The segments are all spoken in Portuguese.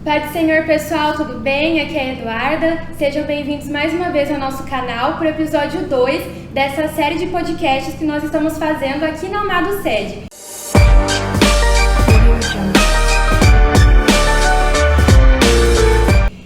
Paz do Senhor, pessoal, tudo bem? Aqui é a Eduarda. Sejam bem-vindos mais uma vez ao nosso canal para o episódio 2 dessa série de podcasts que nós estamos fazendo aqui na Amado Sede.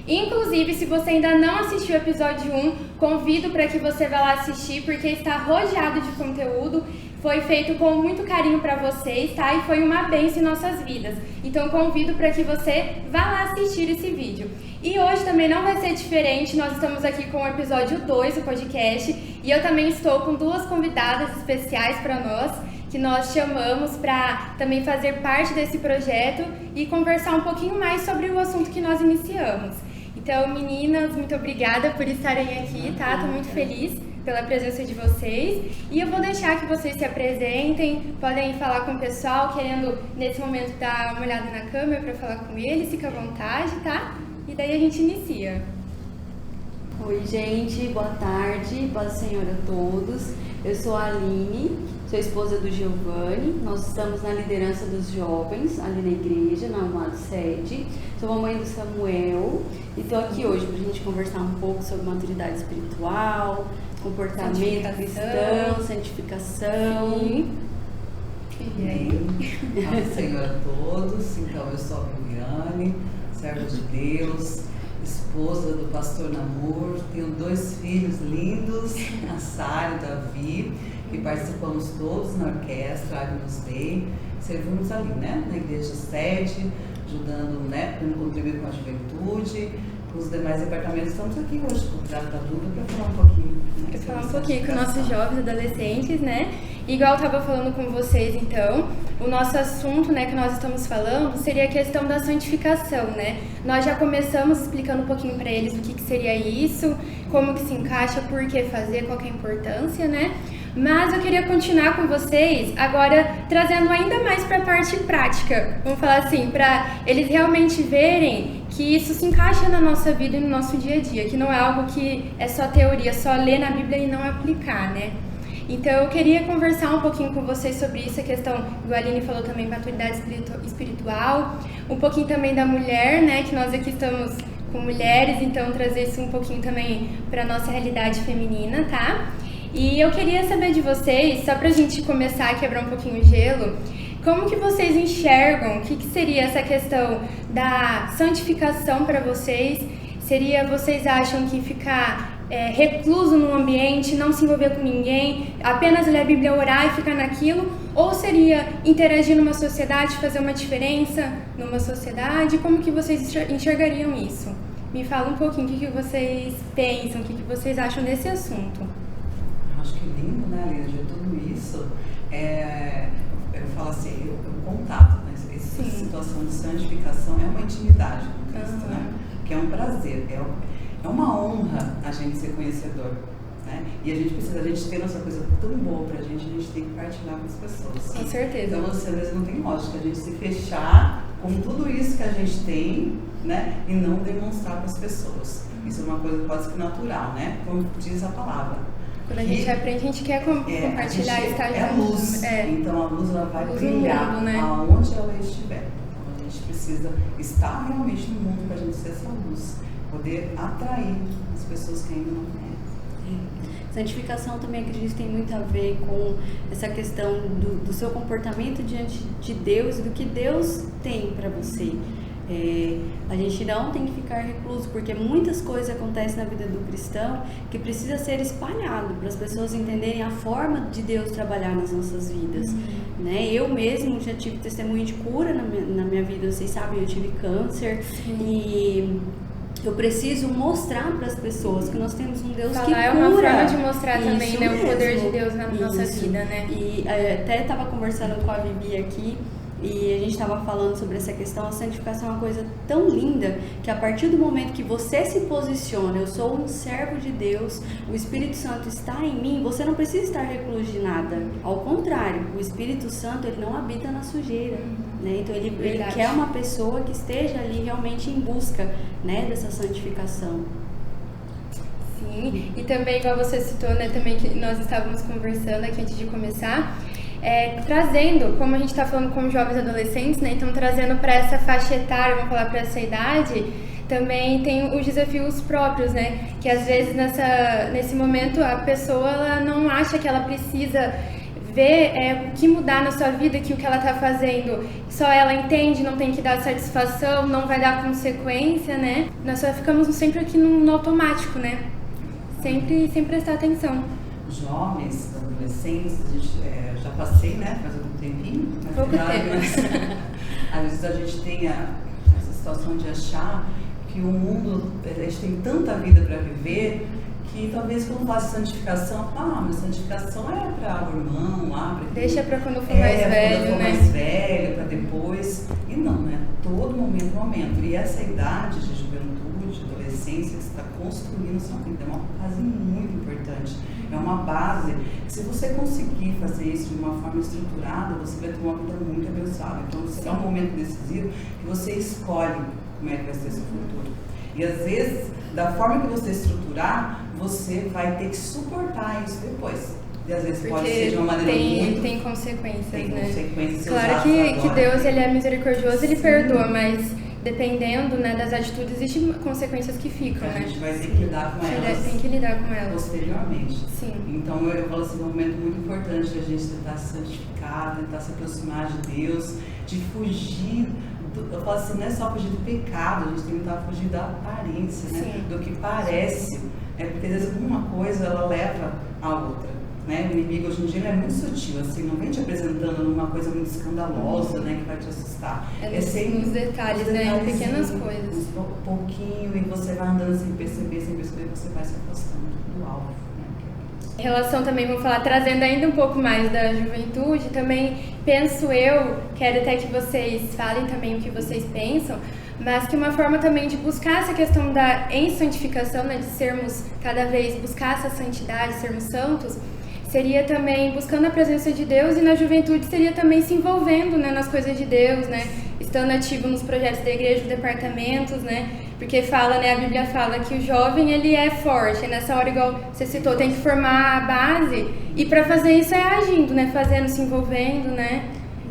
Inclusive, se você ainda não assistiu o episódio 1, convido para que você vá lá assistir, porque está rodeado de conteúdo. Foi feito com muito carinho para vocês, tá? E foi uma bênção em nossas vidas. Então convido para que você vá lá assistir esse vídeo. E hoje também não vai ser diferente, nós estamos aqui com o episódio 2 do podcast. E eu também estou com duas convidadas especiais para nós, que nós chamamos para também fazer parte desse projeto e conversar um pouquinho mais sobre o assunto que nós iniciamos. Então, meninas, muito obrigada por estarem aqui, tá? Estou muito feliz pela presença de vocês, e eu vou deixar que vocês se apresentem, podem falar com o pessoal, querendo nesse momento dar uma olhada na câmera para falar com eles, fica à vontade, tá? E daí a gente inicia. Oi gente, boa tarde, paz do Senhor a todos. Eu sou a Aline, sou esposa do Giovanni, nós estamos na liderança dos jovens ali na igreja, na Amado Sede. Sou mamãe do Samuel e estou aqui hoje para a gente conversar um pouco sobre maturidade espiritual, comportamento cristão, santificação. Sim. E aí? Paz do Senhor a todos. Então, eu sou a Viviane, serva de Deus, esposa do pastor Namor, tenho 2 filhos lindos, a Sara e o Davi, e participamos todos na orquestra Agnus Dei, servimos ali, né, na igreja sede, ajudando, né, para contribuir com a juventude, com os demais departamentos. Estamos aqui hoje com o Trato da Dúvida para falar um pouquinho. Para falar um pouquinho com nossos jovens e adolescentes, né? Igual eu estava falando com vocês, então, o nosso assunto, né, que nós estamos falando seria a questão da santificação, né? Nós já começamos explicando um pouquinho para eles o que seria isso, como que se encaixa, por que fazer, qual que é a importância, né? Mas eu queria continuar com vocês agora trazendo ainda mais para a parte prática, vamos falar assim, para eles realmente verem que isso se encaixa na nossa vida e no nosso dia a dia, que não é algo que é só teoria, só ler na Bíblia e não aplicar, né? Então eu queria conversar um pouquinho com vocês sobre isso, a questão, a Aline falou também, maturidade espiritual, um pouquinho também da mulher, né, que nós aqui estamos com mulheres, então trazer isso um pouquinho também para a nossa realidade feminina, tá? E eu queria saber de vocês, só pra gente começar a quebrar um pouquinho o gelo, como que vocês enxergam, o que seria essa questão da santificação para vocês? Vocês acham que ficar recluso num ambiente, não se envolver com ninguém, apenas ler a Bíblia, orar e ficar naquilo? Ou seria interagir numa sociedade, fazer uma diferença numa sociedade? Como que vocês enxergariam isso? Me fala um pouquinho o que vocês pensam, o que vocês acham desse assunto. Acho que lindo, né, Aline, de tudo isso. Eu falo assim, o contato, né? Essa situação de santificação é uma intimidade com Cristo, né? Que é um prazer, é uma honra a gente ser conhecedor, né? E a gente ter nossa coisa tão boa pra gente tem que partilhar com as pessoas. Com certeza. Então, às vezes não tem lógica a gente se fechar com tudo isso que a gente tem, né? E não demonstrar para as pessoas. Isso é uma coisa quase que natural, né? Como diz a palavra. Quando a gente aprende, a gente quer compartilhar e estar junto. É a luz, então a luz ela vai brilhar mundo, né? aonde ela estiver. Então a gente precisa estar realmente no mundo para a gente ser essa luz, poder atrair as pessoas que ainda não conhecem. Santificação também acredito tem muito a ver com essa questão do seu comportamento diante de Deus e do que Deus tem para você. A gente não tem que ficar recluso, porque muitas coisas acontecem na vida do cristão que precisa ser espalhado para as pessoas entenderem a forma de Deus trabalhar nas nossas vidas, né? Eu mesmo já tive testemunho de cura na minha vida, vocês sabem, eu tive câncer. E eu preciso mostrar para as pessoas que nós temos um Deus que cura. É uma forma de mostrar também, isso né, mesmo. O poder de Deus na nossa vida, né? E até estava conversando com a Vivi aqui, e a gente estava falando sobre essa questão. A santificação é uma coisa tão linda que a partir do momento que você se posiciona, eu sou um servo de Deus, o Espírito Santo está em mim, você não precisa estar recluso de nada. Ao contrário, o Espírito Santo, ele não habita na sujeira, né? Então ele quer uma pessoa que esteja ali realmente em busca, né, dessa santificação. Sim, e também igual você citou, né, também que nós estávamos conversando aqui antes de começar, trazendo, como a gente está falando com jovens e adolescentes, né, então trazendo para essa faixa etária, vamos falar para essa idade, também tem os desafios próprios, né, que às vezes nesse momento a pessoa ela não acha que ela precisa ver o que mudar na sua vida, que o que ela está fazendo só ela entende, não tem que dar satisfação, não vai dar consequência, né? Nós só ficamos sempre aqui no automático, né? Sempre sem prestar atenção. Jovens, adolescentes, a gente, já passei, né? Faz algum tempinho. Pouco tempo. Mas, às vezes a gente tem essa situação de achar que o mundo, a gente tem tanta vida para viver, que talvez quando faz santificação, mas santificação é para o irmão lá, deixa para quando for mais velho, quando for né? mais velho, para depois. E não, né? Todo momento. E essa idade de juventude, de adolescência que você está construindo sua vida é uma fase muito importante. É uma base que, se você conseguir fazer isso de uma forma estruturada, você vai ter uma vida muito abençoada. Então, será um momento decisivo que você escolhe como é que vai ser seu futuro. E às vezes, da forma que você estruturar, você vai ter que suportar isso depois. E às vezes porque pode ser de uma maneira muito... Tem consequências, tem né? Consequências. Claro que Deus ele é misericordioso, ele perdoa, mas dependendo, né, das atitudes, existem consequências que ficam, né? A gente vai ter que lidar com elas. Tem que lidar com elas. Posteriormente. Sim. Então eu falo assim, é um momento muito importante a gente tentar se santificar, tentar se aproximar de Deus, de fugir. Eu falo assim, não é só fugir do pecado, a gente tem que tentar fugir da aparência, né? Do que parece. Porque às vezes uma coisa ela leva a outra. Né? O inimigo hoje em dia é muito sutil, assim, não vem te apresentando numa coisa muito escandalosa, né, que vai te assustar. Sempre nos detalhes, né? Em pequenas coisas. Um pouquinho, e você vai andando sem perceber, você vai se afastando do alvo. Em relação também, vamos falar, trazendo ainda um pouco mais da juventude, também penso eu, quero até que vocês falem também o que vocês pensam, mas que uma forma também de buscar essa questão da santificação, né, de sermos cada vez, buscar essa santidade, sermos santos, seria também buscando a presença de Deus, e na juventude seria também se envolvendo, né, nas coisas de Deus, né, estando ativo nos projetos da igreja, departamentos, né, porque fala, né, a Bíblia fala que o jovem ele é forte, nessa hora, igual você citou, tem que formar a base, e para fazer isso é agindo, né, fazendo, se envolvendo, né,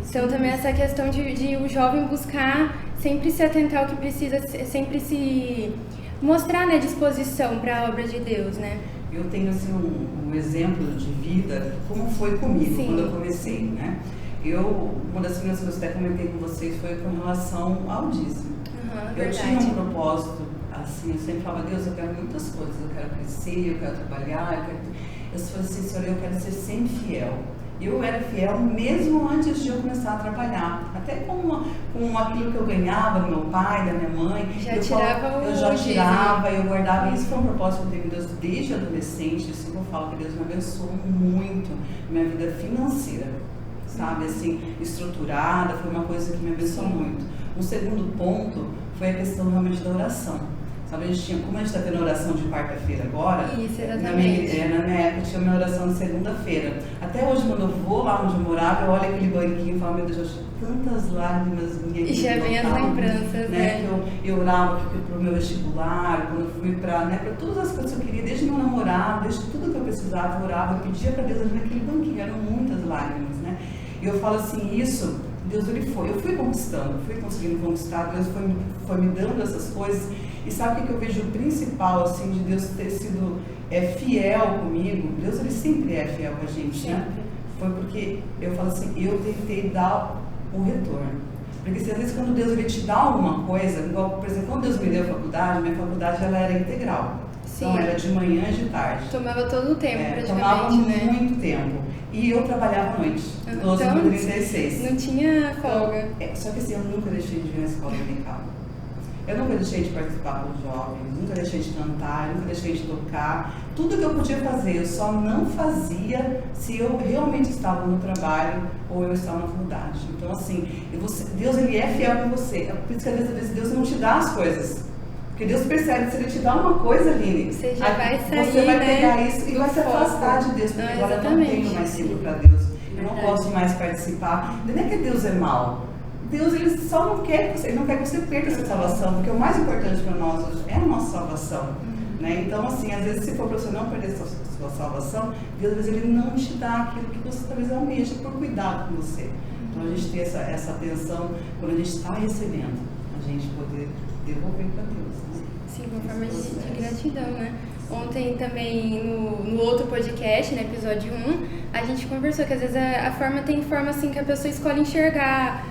então também essa questão de o jovem buscar sempre se atentar ao que precisa, sempre se mostrar, né, disposição para a obra de Deus, né. Eu tenho assim um exemplo de vida, como foi comigo. Sim. Quando eu comecei, né? Uma das primeiras coisas que eu até comentei com vocês foi com relação ao dízimo. Eu tinha um propósito, assim, eu sempre falava, Deus, eu quero muitas coisas, eu quero crescer, eu quero trabalhar, eu falei assim, Senhor, eu quero ser sempre fiel. Eu era fiel mesmo antes de eu começar a trabalhar, até com aquilo que eu ganhava do meu pai, da minha mãe. Eu já tirava, eu guardava. Isso foi um propósito que eu tenho Deus desde adolescente. Assim, eu falo que Deus me abençoou muito minha vida financeira, sabe, assim, estruturada, foi uma coisa que me abençoou muito. Um segundo ponto foi a questão realmente da oração. Sabe, como a gente está tendo oração de quarta-feira agora, isso, exatamente. Na minha época tinha minha oração de segunda-feira. Até hoje, quando eu vou lá onde eu morava, eu olho aquele banquinho e falo, meu Deus, eu achei tantas lágrimas minhas. E já vem as lembranças, né? Eu orava para o meu vestibular, quando eu fui para todas as coisas que eu queria, desde meu namorado, desde tudo que eu precisava, eu orava, eu pedia para Deus ali naquele banquinho, eram muitas lágrimas, né? E eu falo assim, isso, Deus, eu fui conquistando, fui conseguindo conquistar, Deus foi me dando essas coisas. E sabe o que eu vejo o principal, assim, de Deus ter sido fiel comigo? Deus, ele sempre é fiel com a gente, né? Foi porque eu falo assim, eu tentei dar o retorno. Porque às vezes quando Deus ele te dá alguma coisa, igual, por exemplo, quando Deus me deu a faculdade, minha faculdade ela era integral. Sim. Então era de manhã e de tarde. Tomava todo o tempo, praticamente, tomava né? muito tempo. E eu trabalhava à noite, 12h36. Não tinha folga. Só que assim, eu nunca deixei de vir na escola dominical. Eu nunca deixei de participar com os jovens, nunca deixei de cantar, nunca deixei de tocar. Tudo que eu podia fazer, eu só não fazia se eu realmente estava no trabalho ou eu estava na faculdade. Então, assim, Deus ele é fiel com você. É por isso que às vezes Deus não te dá as coisas. Porque Deus percebe que se Ele te dá uma coisa, Aline, você já vai sair, você vai pegar né, isso e vai se afastar de Deus. Porque agora eu não tenho mais tempo para Deus. Eu não posso mais participar. Não é que Deus é mau. Deus ele só não quer que você perca essa salvação, porque o mais importante para nós hoje é a nossa salvação. né? Então, assim, às vezes se for para você não perder sua salvação, Deus, às vezes, Ele não te dá aquilo que você talvez almeja por cuidado com você. Então, a gente tem essa atenção, quando a gente está recebendo, a gente poder devolver para Deus, né? Sim, com forma de gratidão, né? Ontem também, no outro podcast, no episódio 1, a gente conversou que às vezes tem forma assim que a pessoa escolhe enxergar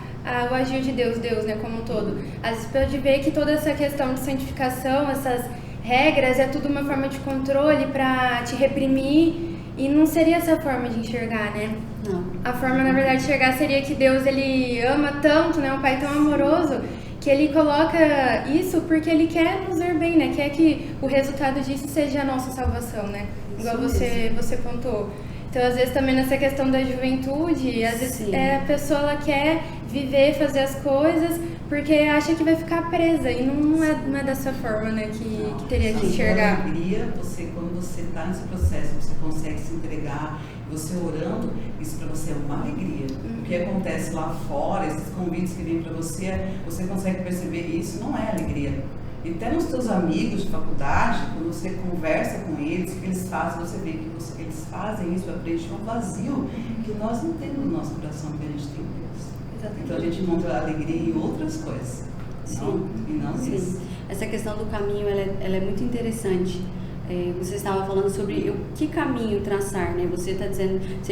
o agir de Deus, né, como um todo. Às vezes pode ver que toda essa questão de santificação, essas regras, é tudo uma forma de controle para te reprimir, e não seria essa forma de enxergar, né? Não. A forma, na verdade, de enxergar seria que Deus, Ele ama tanto, né, um Pai tão amoroso, que Ele coloca isso porque Ele quer nos ver bem, né? Quer que o resultado disso seja a nossa salvação, né? Igual você pontuou. Então, às vezes, também nessa questão da juventude, às vezes a pessoa ela quer viver, fazer as coisas, porque acha que vai ficar presa, e não é dessa forma, né, que teria que enxergar. A alegria, quando você está nesse processo, você consegue se entregar, você orando, isso para você é uma alegria. O que acontece lá fora, esses convites que vêm para você, você consegue perceber que isso não é alegria. E até nos teus amigos de faculdade, quando você conversa com eles, o que eles fazem, você vê que eles fazem isso para preencher um vazio que nós não temos no nosso coração, que a gente tem em Deus. Exatamente. Então a gente encontra alegria em outras coisas, e não nisso. Essa questão do caminho, ela é muito interessante. Você estava falando sobre o que caminho traçar, né? Você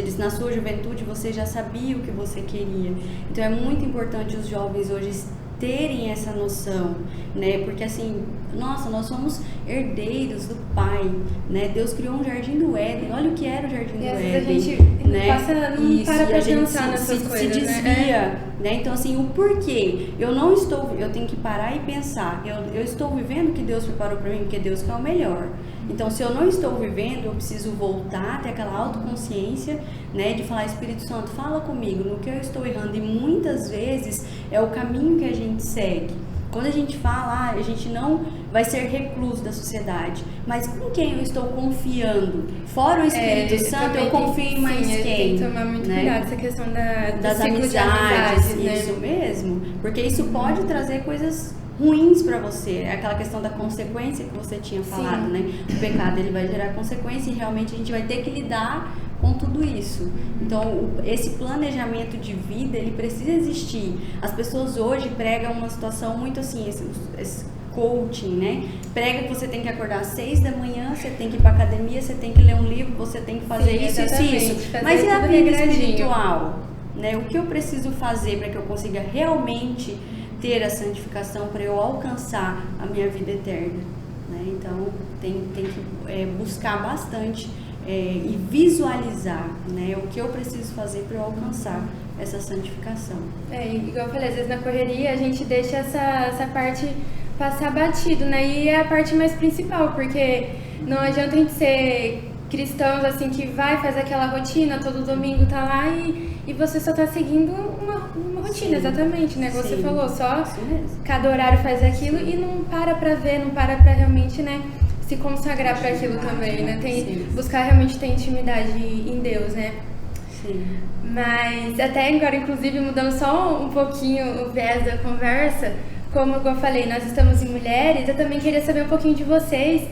disse na sua juventude você já sabia o que você queria. Então é muito importante os jovens hoje terem essa noção, né? Porque assim, nossa, nós somos herdeiros do Pai, né? Deus criou um jardim do Éden. Olha o que era o jardim do Éden. A gente né? não para pra pensar nessas coisas, se desvia, né? Então assim, o porquê? Eu tenho que parar e pensar. Eu estou vivendo o que Deus preparou para mim, porque Deus quer o melhor. Então, se eu não estou vivendo, eu preciso voltar a ter aquela autoconsciência, né, de falar, Espírito Santo, fala comigo no que eu estou errando. E muitas vezes é o caminho que a gente segue. Quando a gente fala, a gente não vai ser recluso da sociedade, mas com quem eu estou confiando? Fora o Espírito Santo, eu confio em mais quem? Tem que tomar muito cuidado essa questão das amizades, né? Isso mesmo, porque isso pode trazer coisas ruins para você, aquela questão da consequência que você tinha falado, né? O pecado, ele vai gerar consequência e realmente a gente vai ter que lidar com tudo isso. Então, esse planejamento de vida, ele precisa existir. As pessoas hoje pregam uma situação muito assim, esse coaching, né? Prega que você tem que acordar às 6 da manhã, você tem que ir para academia, você tem que ler um livro, você tem que fazer isso. Mas e a vida espiritual? Né? O que eu preciso fazer para que eu consiga realmente ter a santificação, para eu alcançar a minha vida eterna, né? Então tem que buscar bastante e visualizar, né, o que eu preciso fazer para eu alcançar essa santificação. Igual eu falei, às vezes na correria a gente deixa essa parte passar batido, né? E é a parte mais principal, porque não adianta a gente ser cristãos assim que vai fazer aquela rotina, todo domingo tá lá e você só tá seguindo uma rotina, exatamente, né? Você falou, só cada horário faz aquilo e não para pra ver, não para pra realmente, né, se consagrar para aquilo também, né? Buscar realmente ter intimidade em Deus, né? Sim. Mas até agora, inclusive, mudando só um pouquinho o viés da conversa, como eu falei, nós estamos em mulheres, eu também queria saber um pouquinho de vocês,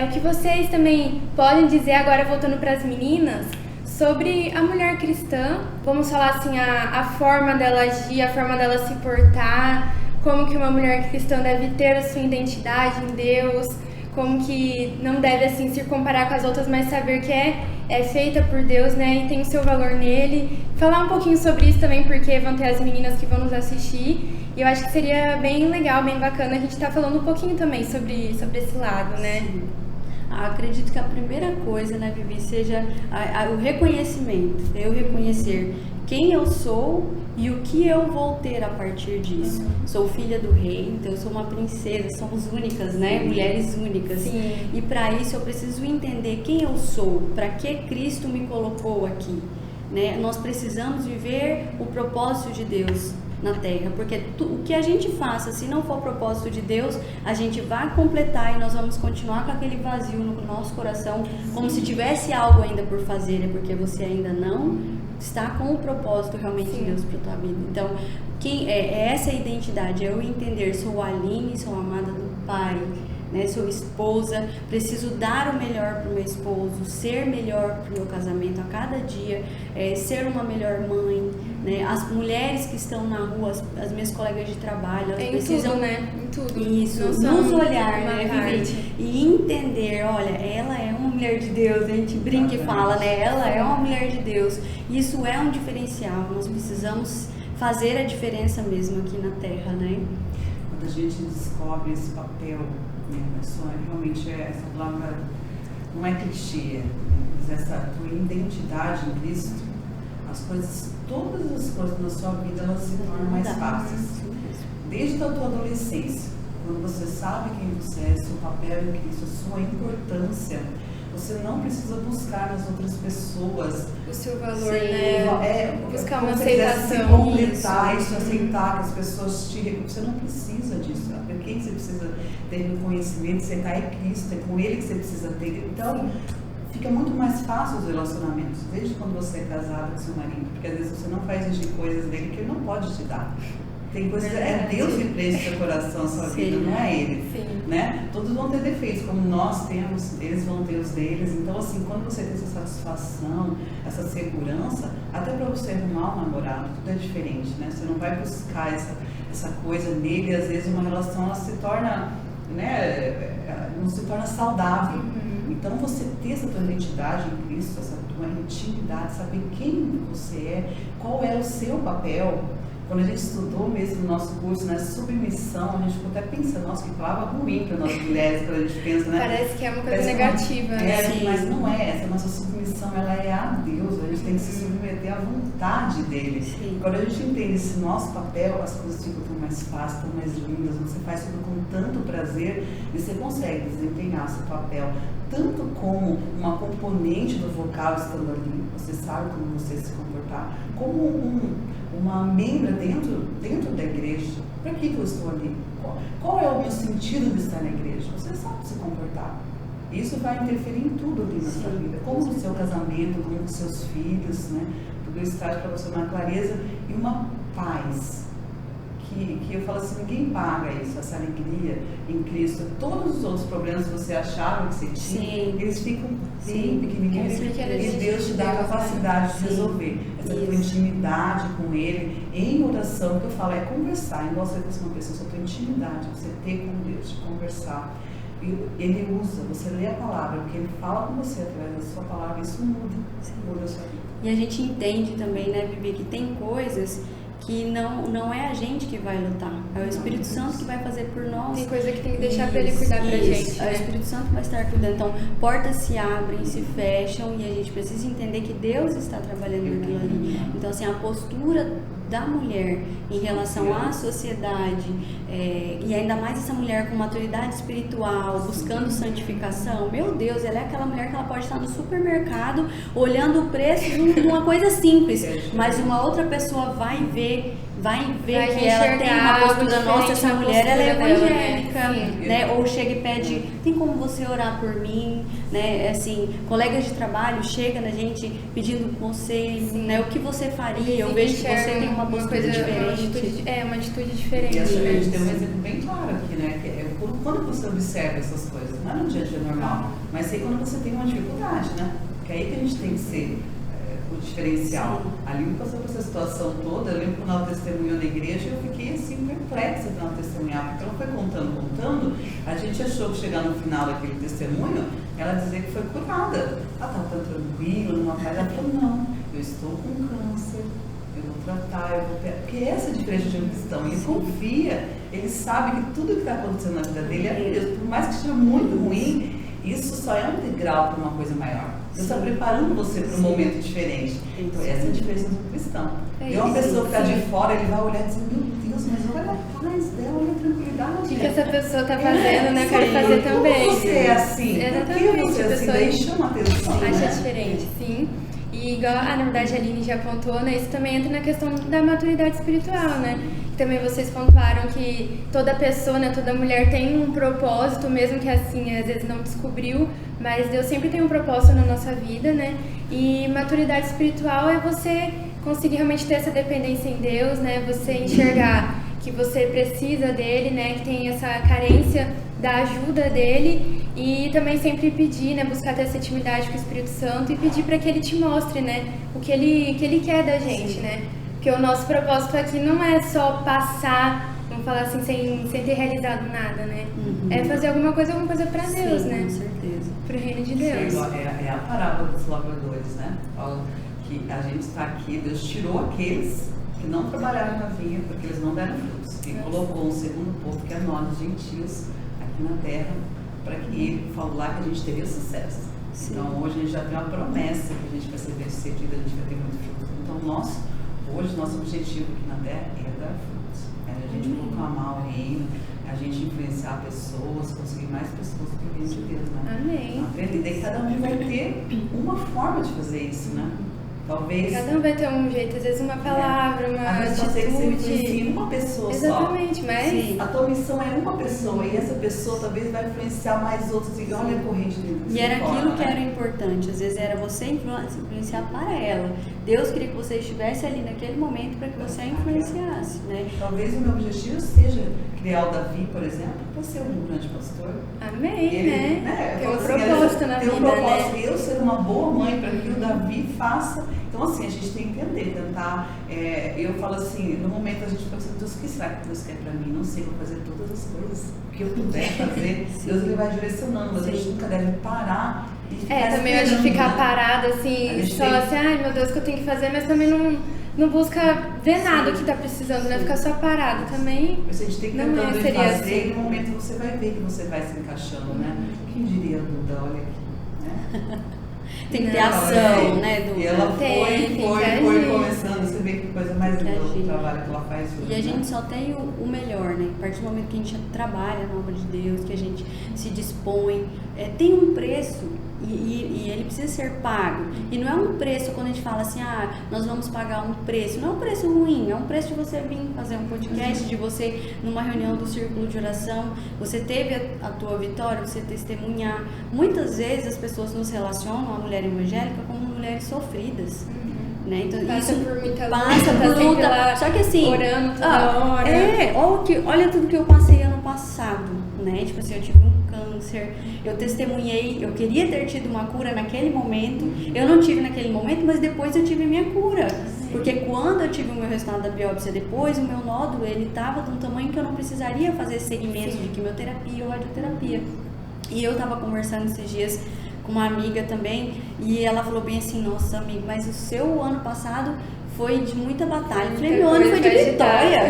o que vocês também podem dizer agora, voltando para as meninas, sobre a mulher cristã. Vamos falar assim, a forma dela agir, a forma dela se portar, como que uma mulher cristã deve ter a sua identidade em Deus, como que não deve assim se comparar com as outras, mas saber que é feita por Deus, né, e tem o seu valor nele. Falar um pouquinho sobre isso também, porque vão ter as meninas que vão nos assistir, e eu acho que seria bem legal, bem bacana a gente estar falando um pouquinho também sobre esse lado, né? Sim. Acredito que a primeira coisa, né, Vivi, seja o reconhecimento, eu reconhecer quem eu sou e o que eu vou ter a partir disso. Sou filha do rei, então eu sou uma princesa, somos únicas, né? Mulheres únicas. Sim. E para isso eu preciso entender quem eu sou, para que Cristo me colocou aqui, né? Nós precisamos viver o propósito de Deus na terra, porque o que a gente faça, se não for propósito de Deus, a gente vai completar e nós vamos continuar com aquele vazio no nosso coração, como se tivesse algo ainda por fazer, é porque você ainda não está com o propósito realmente de Deus para a tua vida. Então, essa identidade, eu entender, sou a Aline, sou a amada do Pai, né? Sou esposa, preciso dar o melhor para o meu esposo, ser melhor para o meu casamento a cada dia, ser uma melhor mãe, né? As mulheres que estão na rua, as minhas colegas de trabalho, elas precisam, tudo, né? Em tudo. Isso, nos olhar, né? Viver e entender, olha, ela é uma mulher de Deus, a gente brinca e fala, né? Ela é uma mulher de Deus. Isso é um diferencial, nós precisamos fazer a diferença mesmo aqui na Terra, né? Quando a gente descobre esse papel, né, realmente essa palavra não é clichê, mas essa tua identidade em Cristo, todas as coisas na sua vida elas se tornam mais fáceis. Desde a tua adolescência, quando você sabe quem você é, seu papel em Cristo, a sua importância, você não precisa buscar nas outras pessoas o seu valor, né? Buscar uma aceitação. Se completar isso, aceitar que as pessoas você não precisa disso. Quem você precisa ter reconhecimento, aceitar é Cristo, é com Ele que você precisa ter. Então, fica muito mais fácil os relacionamentos, desde quando você é casado com seu marido, porque às vezes você não vai exigir coisas dele que ele não pode te dar. Tem coisas, é Deus que preenche seu coração, a sua vida, não é Ele. Né? Todos vão ter defeitos, como nós temos, eles vão ter os deles. Então, assim, quando você tem essa satisfação, essa segurança, até para você arrumar um namorado, tudo é diferente, né? Você não vai buscar essa coisa nele, e às vezes uma relação ela se torna, né, não se torna saudável. Então, você ter essa tua identidade em Cristo, essa tua intimidade, saber quem você é, qual é o seu papel. Quando a gente estudou mesmo no nosso curso, na submissão, a gente ficou até pensando, nossa, que palavra ruim para nós mulheres, quando a gente pensa, né? Parece que é uma coisa negativa, né? Mas não é, essa nossa submissão, ela é a Deus, a gente tem que se submeter à vontade dele. Quando a gente entende esse nosso papel, as coisas ficam tão mais fáceis, tão mais lindas, você faz tudo com tanto prazer e você consegue desempenhar seu papel, tanto como uma componente do vocal estando ali, você sabe como você se comportar, como uma membra dentro da igreja. Para que eu estou ali? Qual é o meu sentido de estar na igreja? Você sabe se comportar. Isso vai interferir em tudo ali na sua vida, como no seu casamento, como com seus filhos, né? Tudo isso traz para você uma clareza e uma paz. Que eu falo assim, ninguém paga isso, essa alegria em Cristo. Todos os outros problemas que você achava que você tinha, eles ficam bem pequenininhos e Deus te dá a capacidade de resolver. Essa tua intimidade com Ele, em oração, que eu falo, é conversar, igual você fosse uma pessoa, essa tua intimidade, você ter com Deus, de conversar. Ele usa, você lê a palavra, porque Ele fala com você através da sua palavra, isso muda a sua vida. E a gente entende também, né, Bibi, que tem coisas que não é a gente que vai lutar, é o Espírito Santo que vai fazer por nós. Tem coisa que tem que deixar para Ele cuidar pra gente, né? É o Espírito Santo vai estar cuidando. Então, portas se abrem, se fecham e a gente precisa entender que Deus está trabalhando naquilo ali. Então, assim, a postura da mulher em relação à sociedade, e ainda mais essa mulher com maturidade espiritual, buscando santificação, meu Deus, ela é aquela mulher que ela pode estar no supermercado olhando o preço de uma coisa simples, mas uma outra pessoa vai ver que ela tem uma postura, nossa, essa mulher ela é evangélica, né? Ou chega e pede, tem como você orar por mim, né? Assim, colegas de trabalho chegam na gente pedindo conselho, né? O que você faria? Eu vejo que você tem uma postura diferente. Uma atitude diferente. E a gente tem um exemplo bem claro aqui, né? Que é quando você observa essas coisas, não é no dia a dia normal, mas sei quando você tem uma dificuldade, né? Que é aí que a gente tem que ser o diferencial. Ali passou por essa situação toda, eu lembro quando ela testemunhou na igreja, eu fiquei assim perplexa para ela testemunhar, porque ela foi contando, a gente achou que chegar no final daquele testemunho, ela dizer que foi curada. Ela estava tão tranquila, numa paz, ela falou, não, eu estou com câncer, eu vou tratar, porque essa é a diferença de um cristão, ele confia, ele sabe que tudo que está acontecendo na vida dele é Deus, por mais que seja muito ruim, isso só é um degrau para uma coisa maior. Deus está preparando você para um momento diferente. Então, essa é a diferença do cristão. E uma pessoa que está de fora, ele vai olhar e dizer, meu Deus, mas olha a paz dela, olha a tranquilidade. O que essa pessoa está fazendo, né? Eu quero fazer também. Por que você é assim? Exatamente. Por que você é assim? Daí chama a atenção. Acha diferente, sim. E igual, na verdade, a Aline já apontou, né? Isso também entra na questão da maturidade espiritual, né? Também vocês pontuaram que toda pessoa, né, toda mulher tem um propósito, mesmo que assim, às vezes não descobriu, mas Deus sempre tem um propósito na nossa vida, né? E maturidade espiritual é você conseguir realmente ter essa dependência em Deus, né? Você enxergar que você precisa dele, né, que tem essa carência da ajuda dele, e também sempre pedir, né, buscar ter essa intimidade com o Espírito Santo e pedir para que ele te mostre, né, o que ele quer da gente, né, porque o nosso propósito aqui não é só passar, vamos falar assim, sem ter realizado nada, né, é fazer alguma coisa para Deus, né, com certeza, para o reino de Deus. É a parábola dos lavradores, né, fala que a gente está aqui, Deus tirou aqueles que não trabalharam na vinha porque eles não deram frutos, e colocou um segundo povo, que é nós, os gentios, aqui na terra, para que ele falou lá que a gente teria sucesso. Sim. Então hoje a gente já tem uma promessa que a gente vai ser bem-sucedido, a gente vai ter muito fruto. Então hoje nosso objetivo aqui na terra é dar frutos, é a gente proclamar o reino, a gente influenciar pessoas, conseguir mais pessoas para o reino de Deus, né? Amém. E daí cada um vai ter uma forma de fazer isso, né? Talvez. Cada um vai ter um jeito, às vezes uma palavra, uma atitude. Às vezes pode ser que você influencie uma pessoa. Exatamente, só. mas... Sim. A tua missão é uma pessoa, e essa pessoa talvez vai influenciar mais outros, e olha a corrente dentro. E era aquilo que era importante, às vezes era você influenciar para ela. Deus queria que você estivesse ali naquele momento para que você a influenciasse, né? Talvez o meu objetivo seja criar o Davi, por exemplo, para ser um grande pastor. Amém, ele, né? Tem um assim, propósito na vida, propósito, né? Eu ser uma boa mãe para que o Davi faça. Então, assim, a gente tem que entender, tentar. Eu falo assim, no momento a gente fala assim, Deus, o que será que Deus quer para mim? Não sei, vou fazer todas as coisas que eu puder fazer. Deus ele vai direcionando, mas a gente nunca deve parar e ficar também a gente ficar parada assim, só assim, ai meu Deus, o que eu tenho que fazer, mas também não busca ver nada que tá precisando, né? Ficar só parado também. Mas a gente tem que tentando fazer, e no momento você vai ver que você vai se encaixando, né? Quem diria, Duda, olha aqui, né? Tem que ter ação, né, Duda? E ela foi começando, você vê que coisa mais linda o trabalho que ela faz. E a gente só tem o melhor, né? A partir do momento que a gente trabalha na obra de Deus, que a gente se dispõe, tem um preço e ele precisa ser pago. E não é um preço quando a gente fala assim, nós vamos pagar um preço. Não é um preço ruim, é um preço de você vir fazer um podcast, de você, numa reunião do círculo de oração, você teve a tua vitória, você testemunhar. Muitas vezes as pessoas nos relacionam, a mulher evangélica, como mulheres sofridas. Né? Então, passa isso por muita passa por luta, lá, só que assim, orando toda hora. Olha tudo que eu passei ano passado, né? Tipo assim, eu tive um câncer, eu testemunhei, eu queria ter tido uma cura naquele momento, eu não tive naquele momento, mas depois eu tive a minha cura. Porque quando eu tive o meu resultado da biópsia depois, o meu nódulo, ele estava de um tamanho que eu não precisaria fazer segmento de quimioterapia ou radioterapia. E eu estava conversando esses dias com uma amiga também, e ela falou bem assim, nossa amiga, mas o seu ano passado foi de muita batalha. Eu falei, meu ano foi de vitória.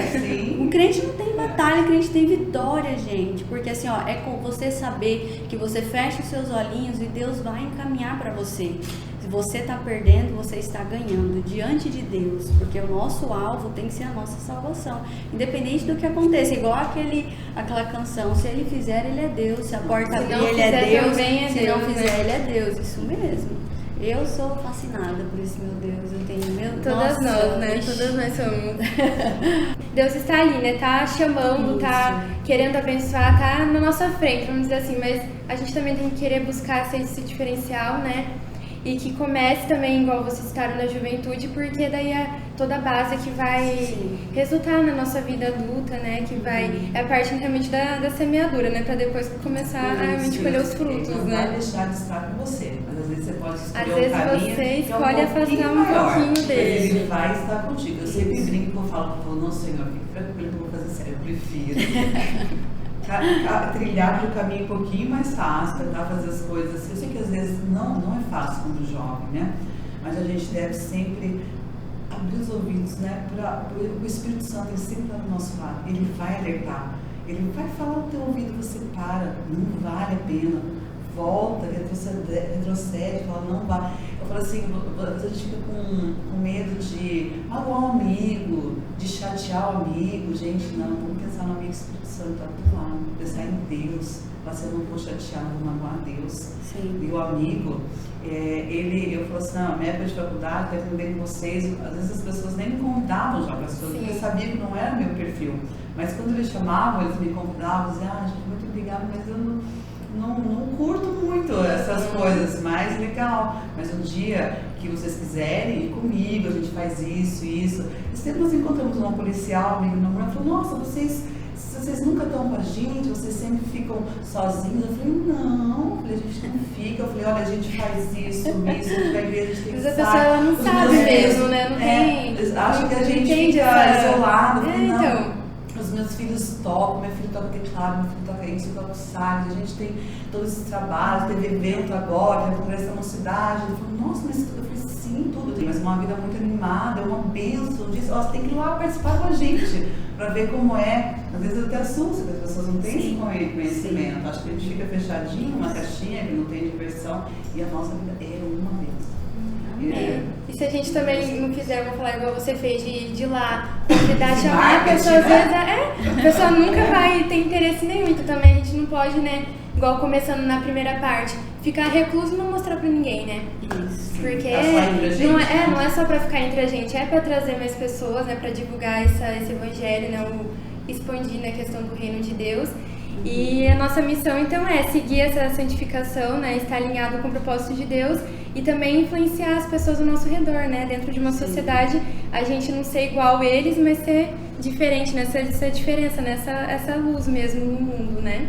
O crente não tem batalha, o crente tem vitória, gente. Porque assim, é com você saber que você fecha os seus olhinhos e Deus vai encaminhar para você. Se você está perdendo, você está ganhando diante de Deus, porque o nosso alvo tem que ser a nossa salvação, independente do que aconteça, igual aquela canção, se ele fizer, ele é Deus, se a porta abrir, ele é Deus, se não fizer, ele é Deus, isso mesmo. Eu sou fascinada por isso, meu Deus, eu tenho Todas nós, né? Todas nós somos. Deus está ali, né? Tá chamando, tá querendo abençoar, tá na nossa frente, vamos dizer assim, mas a gente também tem que querer buscar ser esse diferencial, né? E que comece também, igual vocês citaram, na juventude, porque daí é toda a base que vai resultar na nossa vida adulta, né? Que vai, é a parte realmente da semeadura, né? Pra depois começar a realmente colher os frutos, né? Não né? vai deixar de estar com você, mas às vezes você pode escolher às vezes caminho você escolhe afastar um pouquinho dele. Ele vai estar contigo. Eu sempre brinco e falo, não, Senhor, fique tranquilo que eu vou fazer sério, eu prefiro trilhar pelo caminho um pouquinho mais fácil, tentar fazer as coisas. Eu sei que às vezes não é fácil quando jovem, né? Mas a gente deve sempre abrir os ouvidos, né? O Espírito Santo, ele sempre está do nosso lado. Ele vai alertar, ele vai falar no teu ouvido, você para, não vale a pena. Volta, retrocede, fala, não vai. Eu falo assim, a gente fica com medo de magoar um amigo, de chatear o amigo. Gente, não, vamos pensar no amigo Espírito Santo, tá do lado, pensar em Deus. Se eu não vou chatear, não vou magoar Deus. Sim. E o amigo, eu falo assim, na minha época de faculdade, até aprender com vocês, às vezes as pessoas nem me convidavam já para as coisas, porque sabiam que não era meu perfil. Mas quando eles chamavam, eles me convidavam, diziam, gente, muito obrigada, mas eu não curto muito essas coisas, mais legal. Mas um dia que vocês quiserem ir comigo, a gente faz isso. Esse tempo nós encontramos uma policial, amigo namorado, ela falou, nossa, vocês nunca estão com a gente, vocês sempre ficam sozinhos. Eu falei, não, a gente não fica. Eu falei, olha, a gente faz isso, a gente vai igreja, a gente tem que Mas a pessoa não sabe mesmo, né? Não tem. Acho que a gente fica isolado. Eu falei, não. Os meus filhos tocam, meu filho toca teclado, meu filho toca isso, eu toco sax, a gente tem todos esses trabalhos, teve evento agora, teve congresso da mocidade. Ele falou, nossa, mas eu falei, sim, tudo tem, mas uma vida muito animada, é uma bênção disso, você tem que ir lá participar com a gente, para ver como é. Às vezes eu até assusto, porque as pessoas não têm esse conhecimento. Sim. Acho que a gente fica fechadinho, uma caixinha que não tem diversão, e a nossa vida é uma bênção. E se a gente também não quiser, vou falar igual você fez, de ir lá, convidar, chamar a pessoa, às vezes a pessoa nunca vai ter interesse nenhum, então também a gente não pode, né, igual começando na primeira parte, ficar recluso e não mostrar pra ninguém, né? Isso. Porque não é só pra ficar entre a gente, é pra trazer mais pessoas, né, pra divulgar esse evangelho, né, expandir, né, a questão do reino de Deus. E a nossa missão, então, é seguir essa santificação, né, estar alinhado com o propósito de Deus e também influenciar as pessoas ao nosso redor, né, dentro de uma sociedade, a gente não ser igual a eles, mas ser diferente, né, essa diferença, né, essa luz mesmo no mundo, né.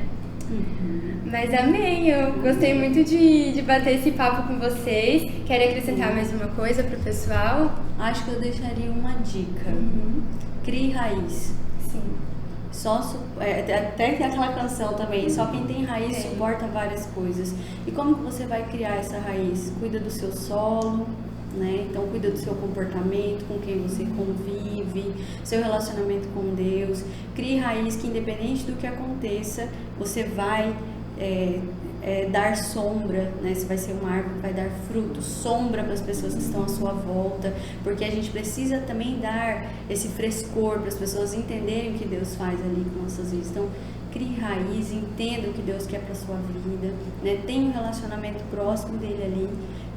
Mas amém, eu gostei muito de bater esse papo com vocês. Querem acrescentar mais uma coisa pro pessoal? Acho que eu deixaria uma dica. Crie raiz. Sim. Até tem aquela canção também, só quem tem raiz suporta várias coisas. E como que você vai criar essa raiz? Cuida do seu solo, né? Então cuida do seu comportamento, com quem você convive, seu relacionamento com Deus. Crie raiz que independente do que aconteça, você vai dar sombra, né? Você vai ser uma árvore que vai dar fruto, sombra para as pessoas que estão à sua volta, porque a gente precisa também dar esse frescor para as pessoas entenderem o que Deus faz ali com nossas vidas. Então, crie raiz, entenda o que Deus quer para a sua vida, né? Tenha um relacionamento próximo dele ali,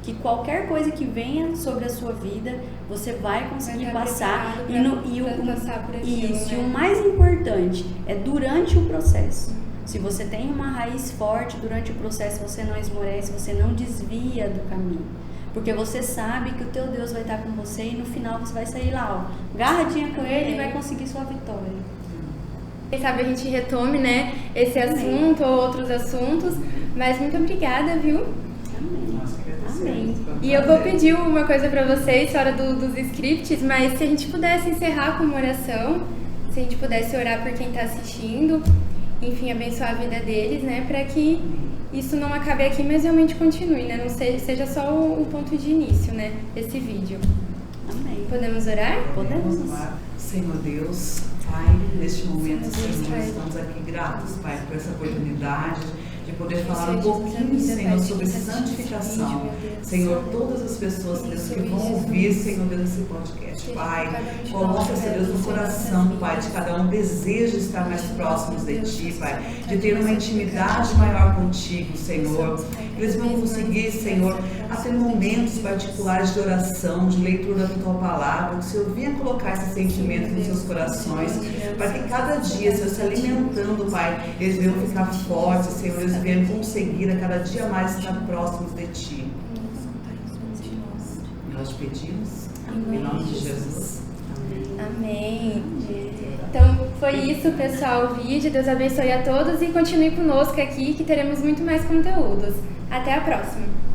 que qualquer coisa que venha sobre a sua vida, você vai conseguir passar. E o mais importante é durante o processo. Se você tem uma raiz forte durante o processo, você não esmorece, você não desvia do caminho. Porque você sabe que o teu Deus vai estar com você e no final você vai sair lá, ó, agarradinha com ele e vai conseguir sua vitória. Quem sabe a gente retome, né, esse assunto ou outros assuntos. Mas muito obrigada, viu? Amém. E eu vou pedir uma coisa pra vocês, fora dos scripts, mas se a gente pudesse encerrar com uma oração, se a gente pudesse orar por quem tá assistindo, enfim, abençoar a vida deles, né, para que isso não acabe aqui, mas realmente continue, né, não seja só o ponto de início, né, esse vídeo. Amém. Podemos orar? Podemos. Senhor Deus, Pai, neste momento, Senhor, estamos aqui gratos, Pai, por essa oportunidade de poder falar um pouquinho, Senhor, sobre santificação. Senhor, todas as pessoas, Deus, que vão ouvir, Senhor, Deus, esse podcast, Pai, coloca, Senhor Deus, no coração, Pai, de cada um deseja estar mais próximos de Ti, Pai, de ter uma intimidade maior contigo, Senhor. Eles vão conseguir, Senhor, a ter momentos particulares de oração, de leitura da Tua Palavra, que o Senhor venha colocar esse sentimento nos seus corações, para que cada dia, Senhor, se alimentando, Pai, eles venham ficar fortes, Senhor, eles venham conseguir a cada dia mais estar próximos de Ti. Nós te pedimos, em nome de Jesus. Amém. Então foi isso, pessoal, o vídeo. Deus abençoe a todos e continue conosco aqui que teremos muito mais conteúdos. Até a próxima!